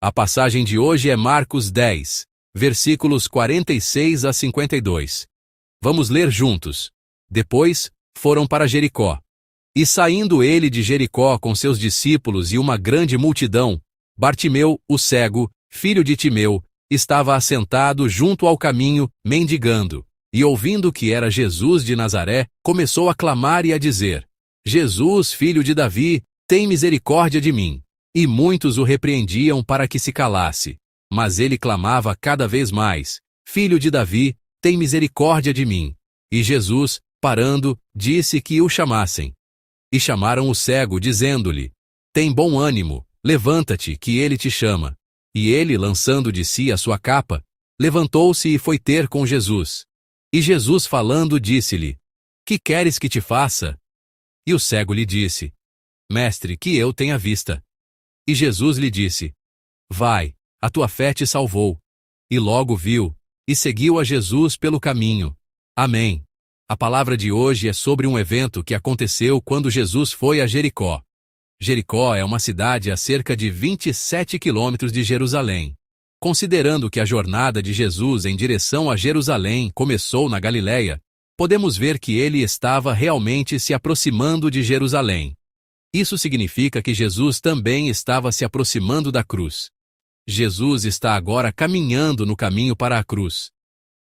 A passagem de hoje é Marcos 10, versículos 46 a 52. Vamos ler juntos. Depois, foram para Jericó. E saindo ele de Jericó com seus discípulos e uma grande multidão, Bartimeu, o cego, filho de Timeu, estava assentado junto ao caminho, mendigando. E ouvindo que era Jesus de Nazaré, começou a clamar e a dizer: Jesus, filho de Davi, tem misericórdia de mim. E muitos o repreendiam para que se calasse. Mas ele clamava cada vez mais: Filho de Davi, tem misericórdia de mim. E Jesus, parando, disse que o chamassem. E chamaram o cego, dizendo-lhe: Tem bom ânimo, levanta-te, que ele te chama. E ele, lançando de si a sua capa, levantou-se e foi ter com Jesus. E Jesus, falando, disse-lhe: Que queres que te faça? E o cego lhe disse: Mestre, que eu tenha vista. E Jesus lhe disse: Vai, a tua fé te salvou. E logo viu, e seguiu a Jesus pelo caminho. Amém. A palavra de hoje é sobre um evento que aconteceu quando Jesus foi a Jericó. Jericó é uma cidade a cerca de 27 quilômetros de Jerusalém. Considerando que a jornada de Jesus em direção a Jerusalém começou na Galileia, podemos ver que ele estava realmente se aproximando de Jerusalém. Isso significa que Jesus também estava se aproximando da cruz. Jesus está agora caminhando no caminho para a cruz.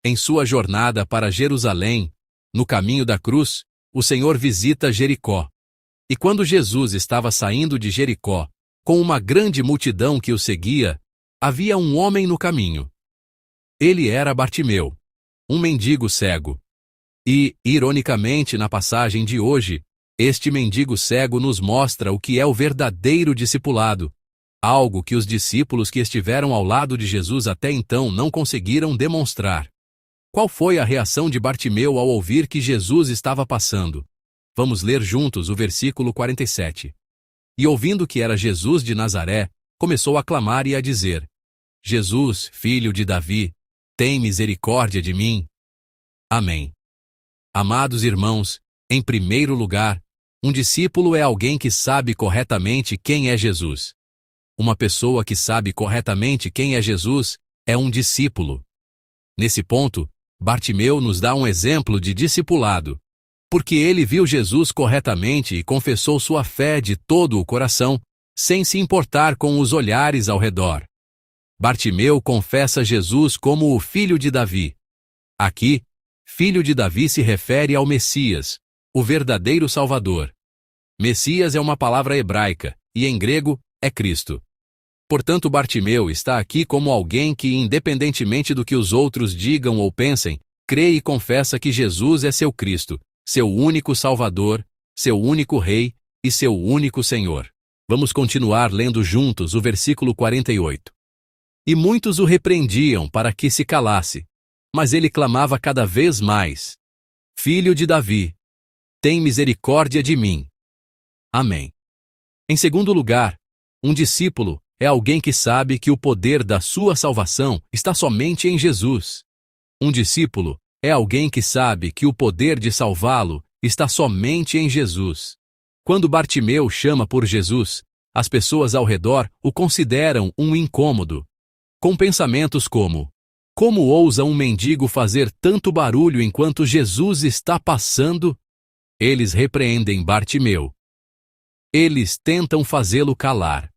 Em sua jornada para Jerusalém, no caminho da cruz, o Senhor visita Jericó. E quando Jesus estava saindo de Jericó, com uma grande multidão que o seguia, havia um homem no caminho. Ele era Bartimeu, um mendigo cego. E, ironicamente, na passagem de hoje, este mendigo cego nos mostra o que é o verdadeiro discipulado, algo que os discípulos que estiveram ao lado de Jesus até então não conseguiram demonstrar. Qual foi a reação de Bartimeu ao ouvir que Jesus estava passando? Vamos ler juntos o versículo 47. E ouvindo que era Jesus de Nazaré, começou a clamar e a dizer: Jesus, filho de Davi, tem misericórdia de mim. Amém. Amados irmãos, em primeiro lugar, um discípulo é alguém que sabe corretamente quem é Jesus. Uma pessoa que sabe corretamente quem é Jesus é um discípulo. Nesse ponto, Bartimeu nos dá um exemplo de discipulado, porque ele viu Jesus corretamente e confessou sua fé de todo o coração, sem se importar com os olhares ao redor. Bartimeu confessa Jesus como o filho de Davi. Aqui, filho de Davi se refere ao Messias, o verdadeiro Salvador. Messias é uma palavra hebraica, e em grego é Cristo. Portanto, Bartimeu está aqui como alguém que, independentemente do que os outros digam ou pensem, crê e confessa que Jesus é seu Cristo, seu único Salvador, seu único Rei e seu único Senhor. Vamos continuar lendo juntos o versículo 48. E muitos o repreendiam para que se calasse, mas ele clamava cada vez mais: Filho de Davi, tem misericórdia de mim. Amém. Em segundo lugar, um discípulo é alguém que sabe que o poder da sua salvação está somente em Jesus. Um discípulo é alguém que sabe que o poder de salvá-lo está somente em Jesus. Quando Bartimeu chama por Jesus, as pessoas ao redor o consideram um incômodo, com pensamentos como: como ousa um mendigo fazer tanto barulho enquanto Jesus está passando? Eles repreendem Bartimeu. Eles tentam fazê-lo calar.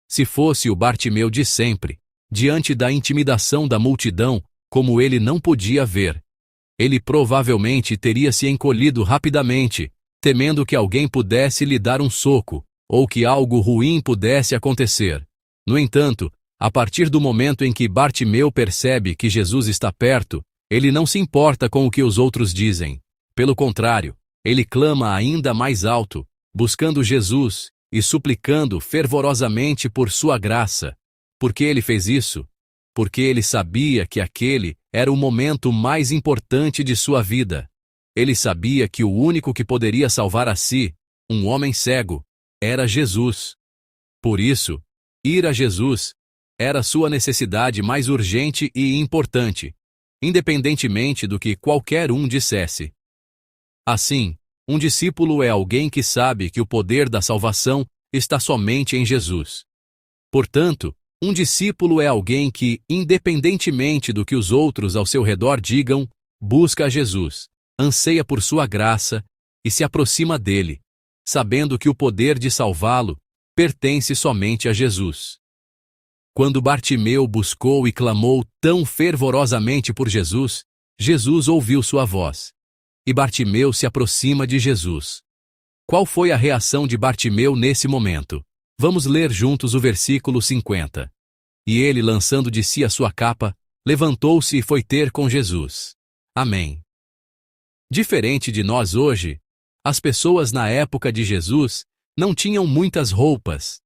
Se fosse o Bartimeu de sempre, diante da intimidação da multidão, como ele não podia ver, ele provavelmente teria se encolhido rapidamente, temendo que alguém pudesse lhe dar um soco, ou que algo ruim pudesse acontecer. No entanto, a partir do momento em que Bartimeu percebe que Jesus está perto, ele não se importa com o que os outros dizem. Pelo contrário, ele clama ainda mais alto, buscando Jesus e suplicando fervorosamente por sua graça. Por que ele fez isso? Porque ele sabia que aquele era o momento mais importante de sua vida. Ele sabia que o único que poderia salvar a si, um homem cego, era Jesus. Por isso, ir a Jesus era sua necessidade mais urgente e importante, independentemente do que qualquer um dissesse. Assim, um discípulo é alguém que sabe que o poder da salvação está somente em Jesus. Portanto, Um discípulo é alguém que, independentemente do que os outros ao seu redor digam, busca a Jesus, anseia por sua graça e se aproxima dele, sabendo que o poder de salvá-lo pertence somente a Jesus. Quando Bartimeu buscou e clamou tão fervorosamente por Jesus, Jesus ouviu sua voz. E Bartimeu se aproxima de Jesus. Qual foi a reação de Bartimeu nesse momento? Vamos ler juntos o versículo 50. E ele, lançando de si a sua capa, levantou-se e foi ter com Jesus. Amém. Diferente de nós hoje, as pessoas na época de Jesus não tinham muitas roupas.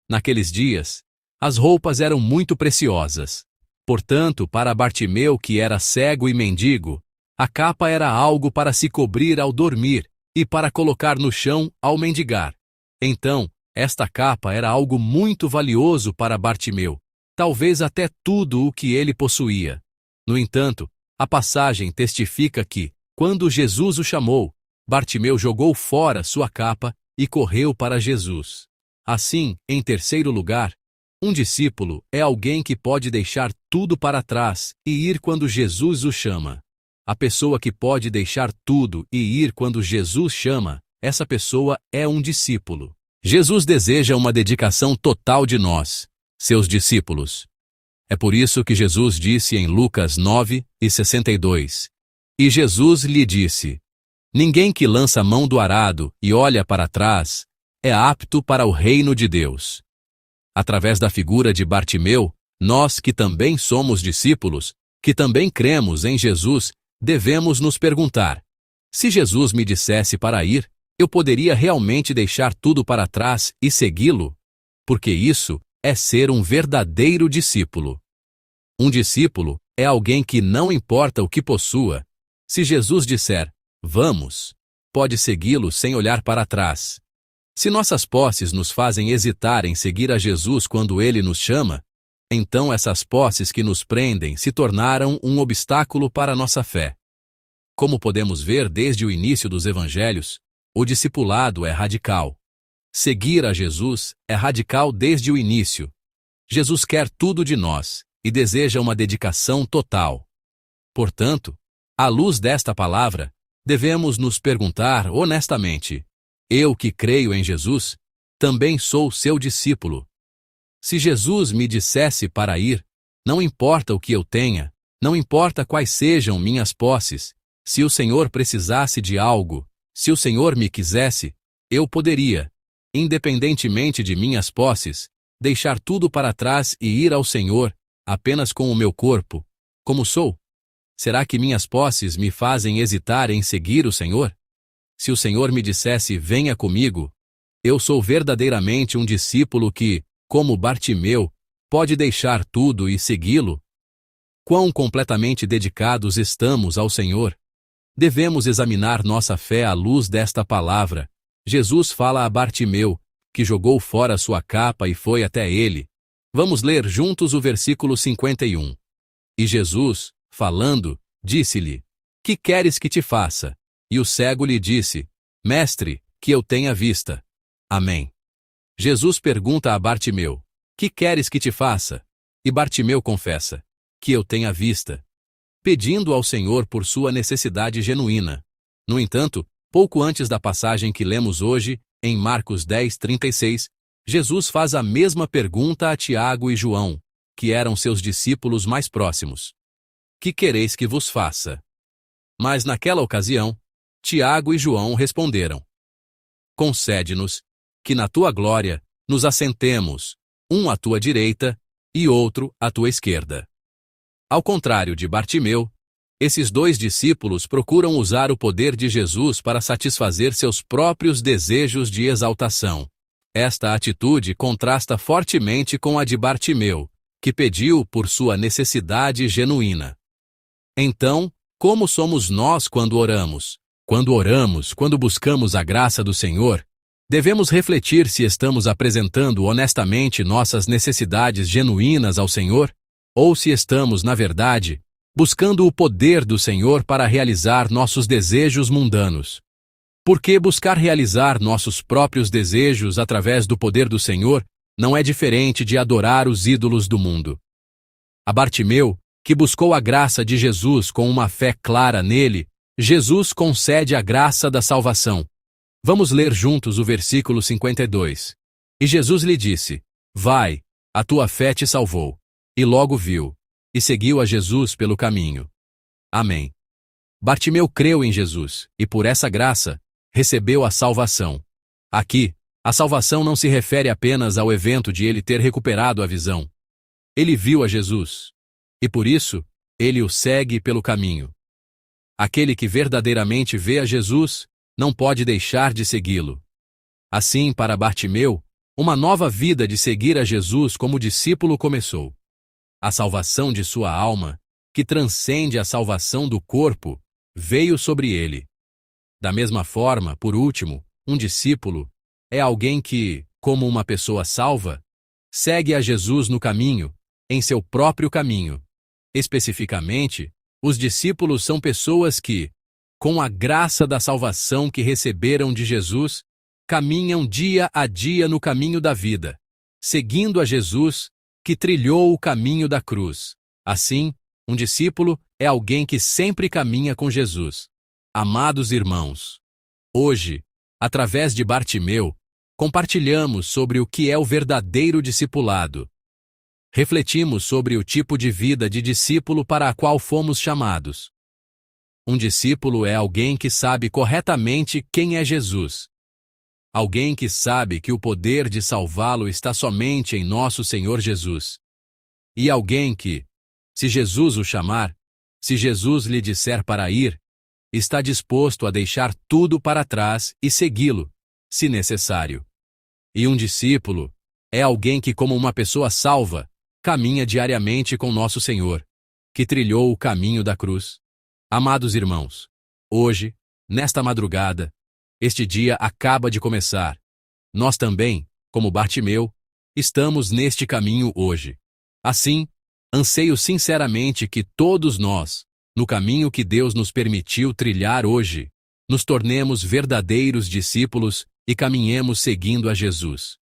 Naqueles dias, as roupas eram muito preciosas. Portanto, para Bartimeu, que era cego e mendigo, a capa era algo para se cobrir ao dormir e para colocar no chão ao mendigar. Então, esta capa era algo muito valioso para Bartimeu, talvez até tudo o que ele possuía. No entanto, a passagem testifica que, quando Jesus o chamou, Bartimeu jogou fora sua capa e correu para Jesus. Assim, em terceiro lugar, um discípulo é alguém que pode deixar tudo para trás e ir quando Jesus o chama. A pessoa que pode deixar tudo e ir quando Jesus chama, essa pessoa é um discípulo. Jesus deseja uma dedicação total de nós, seus discípulos. É por isso que Jesus disse em Lucas 9:62. E Jesus lhe disse: Ninguém que lança a mão do arado e olha para trás é apto para o reino de Deus. Através da figura de Bartimeu, nós que também somos discípulos, que também cremos em Jesus, devemos nos perguntar: se Jesus me dissesse para ir, eu poderia realmente deixar tudo para trás e segui-lo? Porque isso é ser um verdadeiro discípulo. Um discípulo é alguém que não importa o que possua. Se Jesus disser, vamos, pode segui-lo sem olhar para trás. Se nossas posses nos fazem hesitar em seguir a Jesus quando Ele nos chama, então essas posses que nos prendem se tornaram um obstáculo para a nossa fé. Como podemos ver desde o início dos evangelhos, o discipulado é radical. Seguir a Jesus é radical desde o início. Jesus quer tudo de nós e deseja uma dedicação total. Portanto, à luz desta palavra, devemos nos perguntar honestamente: eu que creio em Jesus, também sou seu discípulo. Se Jesus me dissesse para ir, não importa o que eu tenha, não importa quais sejam minhas posses, se o Senhor precisasse de algo, se o Senhor me quisesse, eu poderia, independentemente de minhas posses, deixar tudo para trás e ir ao Senhor, apenas com o meu corpo, como sou? Será que minhas posses me fazem hesitar em seguir o Senhor? Se o Senhor me dissesse, venha comigo, eu sou verdadeiramente um discípulo que, como Bartimeu, pode deixar tudo e segui-lo? Quão completamente dedicados estamos ao Senhor? Devemos examinar nossa fé à luz desta palavra. Jesus fala a Bartimeu, que jogou fora sua capa e foi até ele. Vamos ler juntos o versículo 51. E Jesus, falando, disse-lhe: Que queres que te faça? E o cego lhe disse: Mestre, que eu tenha vista. Amém. Jesus pergunta a Bartimeu: Que queres que te faça? E Bartimeu confessa: Que eu tenha vista, pedindo ao Senhor por sua necessidade genuína. No entanto, pouco antes da passagem que lemos hoje, em Marcos 10:36, Jesus faz a mesma pergunta a Tiago e João, que eram seus discípulos mais próximos: Que quereis que vos faça? Mas naquela ocasião, Tiago e João responderam: Concede-nos que na tua glória nos assentemos, um à tua direita e outro à tua esquerda. Ao contrário de Bartimeu, esses dois discípulos procuram usar o poder de Jesus para satisfazer seus próprios desejos de exaltação. Esta atitude contrasta fortemente com a de Bartimeu, que pediu por sua necessidade genuína. Então, como somos nós quando oramos? Quando buscamos a graça do Senhor, devemos refletir se estamos apresentando honestamente nossas necessidades genuínas ao Senhor, ou se estamos, na verdade, buscando o poder do Senhor para realizar nossos desejos mundanos. Porque buscar realizar nossos próprios desejos através do poder do Senhor não é diferente de adorar os ídolos do mundo. A Bartimeu, que buscou a graça de Jesus com uma fé clara nele, Jesus concede a graça da salvação. Vamos ler juntos o versículo 52. E Jesus lhe disse: Vai, a tua fé te salvou. E logo viu, e seguiu a Jesus pelo caminho. Amém. Bartimeu creu em Jesus, e por essa graça, recebeu a salvação. Aqui, a salvação não se refere apenas ao evento de ele ter recuperado a visão. Ele viu a Jesus, e por isso, ele o segue pelo caminho. Aquele que verdadeiramente vê a Jesus, não pode deixar de segui-lo. Assim, para Bartimeu, uma nova vida de seguir a Jesus como discípulo começou. A salvação de sua alma, que transcende a salvação do corpo, veio sobre ele. Da mesma forma, por último, um discípulo é alguém que, como uma pessoa salva, segue a Jesus no caminho, em seu próprio caminho. Especificamente, os discípulos são pessoas que, com a graça da salvação que receberam de Jesus, caminham dia a dia no caminho da vida, seguindo a Jesus, que trilhou o caminho da cruz. Assim, um discípulo é alguém que sempre caminha com Jesus. Amados irmãos, hoje, através de Bartimeu, compartilhamos sobre o que é o verdadeiro discipulado. Refletimos sobre o tipo de vida de discípulo para a qual fomos chamados. Um discípulo é alguém que sabe corretamente quem é Jesus. Alguém que sabe que o poder de salvá-lo está somente em nosso Senhor Jesus. E alguém que, se Jesus o chamar, se Jesus lhe disser para ir, está disposto a deixar tudo para trás e segui-lo, se necessário. E um discípulo é alguém que, como uma pessoa salva, caminha diariamente com nosso Senhor, que trilhou o caminho da cruz. Amados irmãos, hoje, nesta madrugada, este dia acaba de começar. Nós também, como Bartimeu, estamos neste caminho hoje. Assim, anseio sinceramente que todos nós, no caminho que Deus nos permitiu trilhar hoje, nos tornemos verdadeiros discípulos e caminhemos seguindo a Jesus.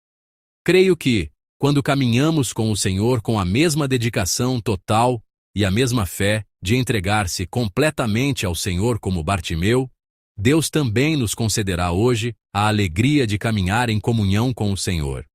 Creio que, quando caminhamos com o Senhor com a mesma dedicação total e a mesma fé de entregar-se completamente ao Senhor como Bartimeu, Deus também nos concederá hoje a alegria de caminhar em comunhão com o Senhor.